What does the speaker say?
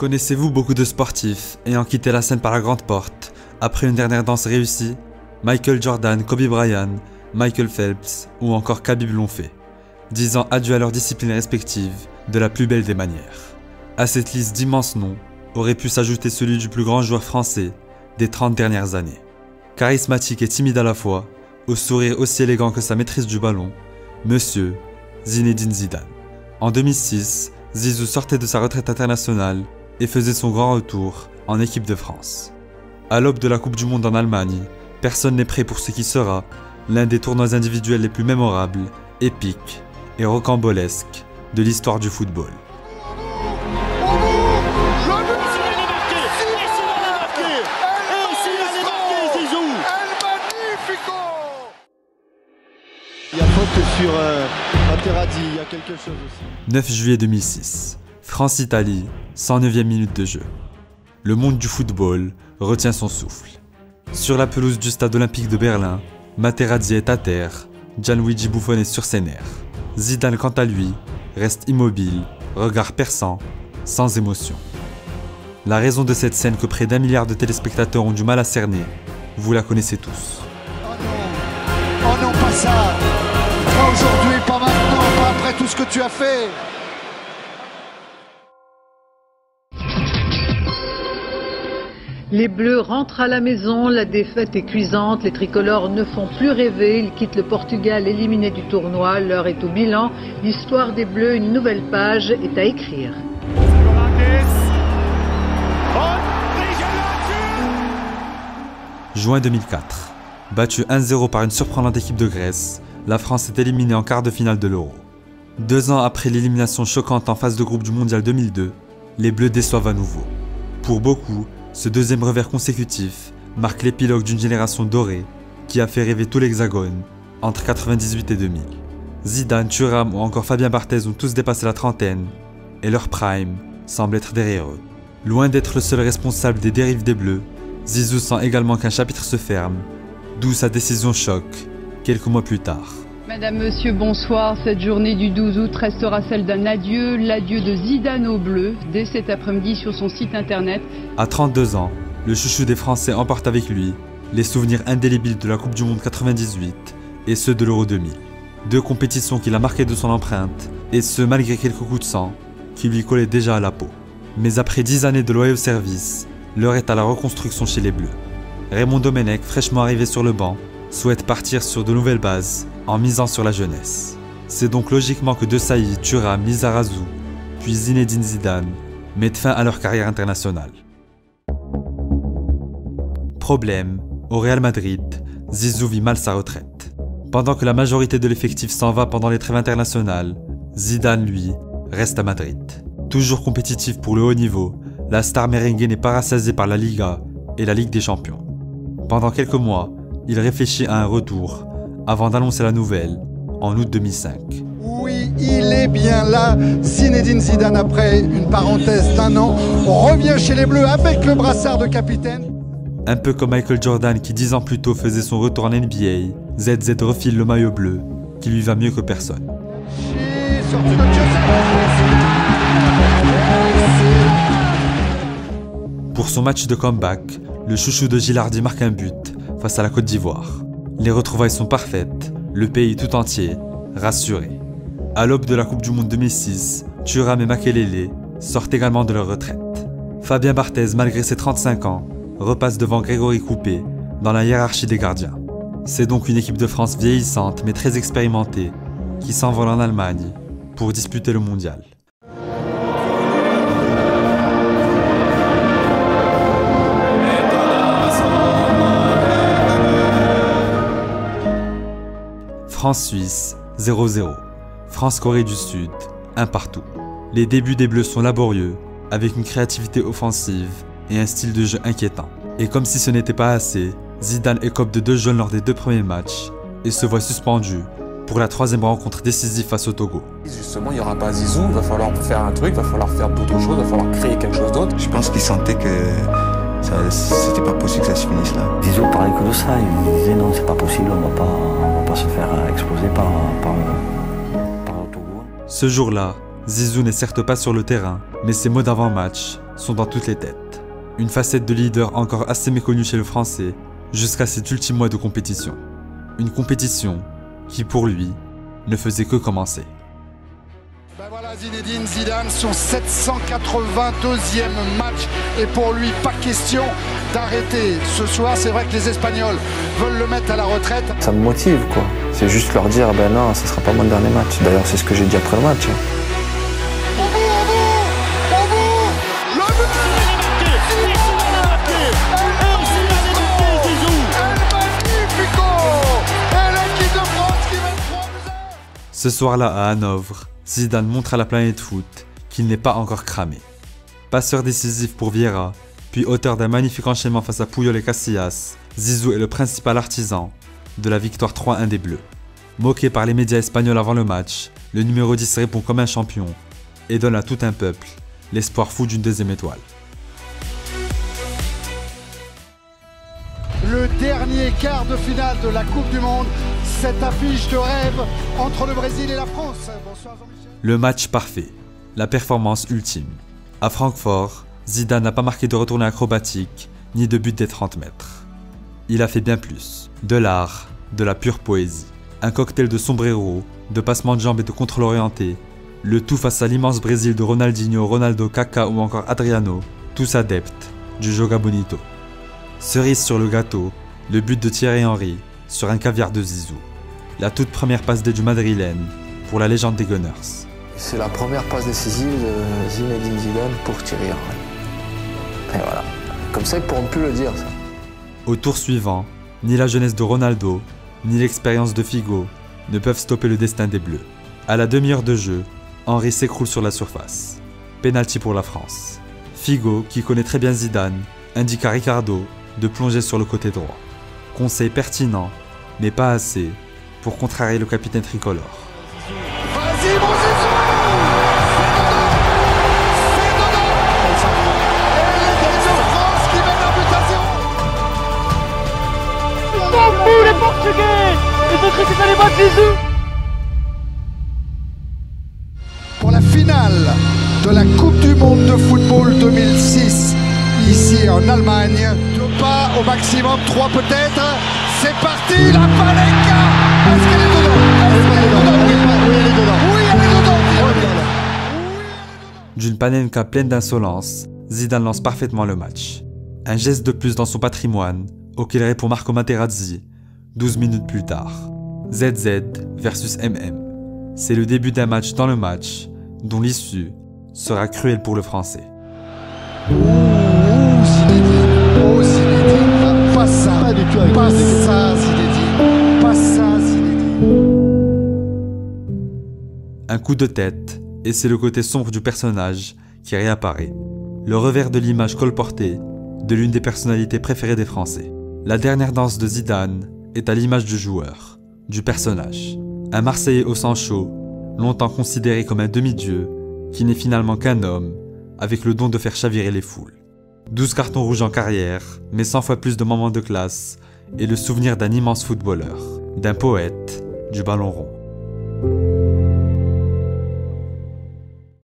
Connaissez-vous beaucoup de sportifs ayant quitté la scène par la grande porte après une dernière danse réussie? Michael Jordan, Kobe Bryant, Michael Phelps ou encore Khabib l'ont fait, disant adieu à leurs disciplines respectives de la plus belle des manières. À cette liste d'immenses noms aurait pu s'ajouter celui du plus grand joueur français des 30 dernières années. Charismatique et timide à la fois, au sourire aussi élégant que sa maîtrise du ballon, Monsieur Zinedine Zidane. En 2006, Zizou sortait de sa retraite internationale et faisait son grand retour en équipe de France. À l'aube de la Coupe du Monde en Allemagne, personne n'est prêt pour ce qui sera l'un des tournois individuels les plus mémorables, épiques et rocambolesques de l'histoire du football. Il y a faute sur Materazzi, il y a quelque chose aussi. 9 juillet 2006, France-Italie, 109e minute de jeu. Le monde du football retient son souffle. Sur la pelouse du stade olympique de Berlin, Materazzi est à terre, Gianluigi Buffon est sur ses nerfs. Zidane, quant à lui, reste immobile, regard perçant, sans émotion. La raison de cette scène que près d'1 milliard de téléspectateurs ont du mal à cerner, vous la connaissez tous. Oh non, pas ça! Pas aujourd'hui, pas maintenant, pas après tout ce que tu as fait! Les Bleus rentrent à la maison, la défaite est cuisante, les tricolores ne font plus rêver, ils quittent le Portugal éliminé du tournoi, l'heure est au bilan, l'histoire des Bleus, une nouvelle page est à écrire. Juin 2004. Battue 1-0 par une surprenante équipe de Grèce, la France est éliminée en quart de finale de l'Euro. 2 ans après l'élimination choquante en phase de groupe du Mondial 2002, les Bleus déçoivent à nouveau. Pour beaucoup, ce deuxième revers consécutif marque l'épilogue d'une génération dorée qui a fait rêver tout l'Hexagone entre 98 et 2000. Zidane, Thuram ou encore Fabien Barthez ont tous dépassé la trentaine et leur prime semble être derrière eux. Loin d'être le seul responsable des dérives des Bleus, Zizou sent également qu'un chapitre se ferme, d'où sa décision choc quelques mois plus tard. Madame, Monsieur, bonsoir. Cette journée du 12 août restera celle d'un adieu, l'adieu de Zidane aux Bleus, dès cet après-midi sur son site internet. À 32 ans, le chouchou des Français emporte avec lui les souvenirs indélébiles de la Coupe du Monde 98 et ceux de l'Euro 2000. 2 compétitions qu'il a marquées de son empreinte, et ce malgré quelques coups de sang qui lui collaient déjà à la peau. Mais après 10 années de loyaux service, l'heure est à la reconstruction chez les Bleus. Raymond Domenech, fraîchement arrivé sur le banc, souhaite partir sur de nouvelles bases en misant sur la jeunesse. C'est donc logiquement que De Sailly, Thuram, Lizarazu, puis Zinedine Zidane mettent fin à leur carrière internationale. Problème, au Real Madrid, Zizou vit mal sa retraite. Pendant que la majorité de l'effectif s'en va pendant les trêves internationales, Zidane, lui, reste à Madrid. Toujours compétitif pour le haut niveau, la star merengue n'est pas rassasiée par la Liga et la Ligue des Champions. Pendant quelques mois, il réfléchit à un retour avant d'annoncer la nouvelle en août 2005. Oui, il est bien là, Zinedine Zidane, après une parenthèse d'1 an, revient chez les Bleus avec le brassard de capitaine. Un peu comme Michael Jordan qui 10 ans plus tôt faisait son retour en NBA, ZZ refile le maillot bleu qui lui va mieux que personne. Pour son match de comeback, le chouchou de Gilardi marque un but face à la Côte d'Ivoire. Les retrouvailles sont parfaites, le pays tout entier rassuré. À l'aube de la Coupe du Monde 2006, Thuram et Makelele sortent également de leur retraite. Fabien Barthez, malgré ses 35 ans, repasse devant Grégory Coupé dans la hiérarchie des gardiens. C'est donc une équipe de France vieillissante mais très expérimentée qui s'envole en Allemagne pour disputer le mondial. France-Suisse, 0-0. France-Corée du Sud, 1 partout. Les débuts des Bleus sont laborieux, avec une créativité offensive et un style de jeu inquiétant. Et comme si ce n'était pas assez, Zidane écope de 2 jaunes lors des 2 premiers matchs et se voit suspendu pour la 3e rencontre décisive face au Togo. Justement, il n'y aura pas Zizou, il va falloir faire un truc, il va falloir faire d'autres choses, il va falloir créer quelque chose d'autre. Je pense qu'il sentait que c'était pas possible que ça se finisse là. Zizou parlait que de ça, il disait non, c'est pas possible, on va pas se faire exploser par le Togo. Ce jour-là, Zizou n'est certes pas sur le terrain, mais ses mots d'avant-match sont dans toutes les têtes. Une facette de leader encore assez méconnue chez le Français, jusqu'à cet ultime mois de compétition. Une compétition qui, pour lui, ne faisait que commencer. Ben voilà Zinedine Zidane, son 782e match, et pour lui, pas question d'arrêter ce soir. C'est vrai que les Espagnols veulent le mettre à la retraite. Ça me motive, quoi. C'est juste leur dire, ben non, ce sera pas mon dernier match. D'ailleurs, c'est ce que j'ai dit après le match. Ce soir-là à Hanovre, Zidane montre à la planète foot qu'il n'est pas encore cramé. Passeur décisif pour Vieira, puis auteur d'un magnifique enchaînement face à Puyol et Casillas, Zizou est le principal artisan de la victoire 3-1 des Bleus. Moqué par les médias espagnols avant le match, le numéro 10 répond comme un champion et donne à tout un peuple l'espoir fou d'une deuxième étoile. Le dernier quart de finale de la Coupe du Monde, cette affiche de rêve entre le Brésil et la France. Bonsoir Jean-Michel. Le match parfait, la performance ultime. À Francfort, Zidane n'a pas marqué de retournée acrobatique, ni de but des 30 mètres. Il a fait bien plus, de l'art, de la pure poésie. Un cocktail de sombrero, de passements de jambes et de contrôle orienté, le tout face à l'immense Brésil de Ronaldinho, Ronaldo, Kaká ou encore Adriano, tous adeptes du Joga Bonito. Cerise sur le gâteau, le but de Thierry Henry sur un caviar de Zizou. La toute première passe D du Madrilène pour la légende des Gunners. C'est la première passe décisive de Zinedine Zidane pour Thierry Henry. Et voilà. Comme ça, ils ne pourront plus le dire, ça. Au tour suivant, ni la jeunesse de Ronaldo, ni l'expérience de Figo ne peuvent stopper le destin des Bleus. À la demi-heure de jeu, Henry s'écroule sur la surface. Pénalty pour la France. Figo, qui connaît très bien Zidane, indique à Ricardo de plonger sur le côté droit. Conseil pertinent, mais pas assez, pour contrarier le capitaine tricolore. Vas-y mon Zizou, c'est dedans. Et l'équipe de France qui mène un but à 0. Ils sont fous les Portugais. Ils ont cru que ça allait battre Zizou. Pour la finale de la Coupe du Monde de football 2006, ici en Allemagne. 2 pas au maximum, 3 peut-être. C'est parti, la Panenka. Est-ce qu'elle est dedans? Oui, elle est dedans. Oui, elle est dedans. D'une Panenka pleine d'insolence, Zidane lance parfaitement le match. Un geste de plus dans son patrimoine, auquel répond Marco Materazzi, 12 minutes plus tard. ZZ versus MM. C'est le début d'un match dans le match, dont l'issue sera cruelle pour le Français. Zinedine, pas ça, pas ça, Zinedine, pas ça, Zinedine. Un coup de tête, et c'est le côté sombre du personnage qui réapparaît. Le revers de l'image colportée de l'une des personnalités préférées des Français. La dernière danse de Zidane est à l'image du joueur, du personnage. Un Marseillais au sang chaud, longtemps considéré comme un demi-dieu, qui n'est finalement qu'un homme, avec le don de faire chavirer les foules. 12 cartons rouges en carrière, mais 100 fois plus de moments de classe, et le souvenir d'un immense footballeur, d'un poète, du ballon rond.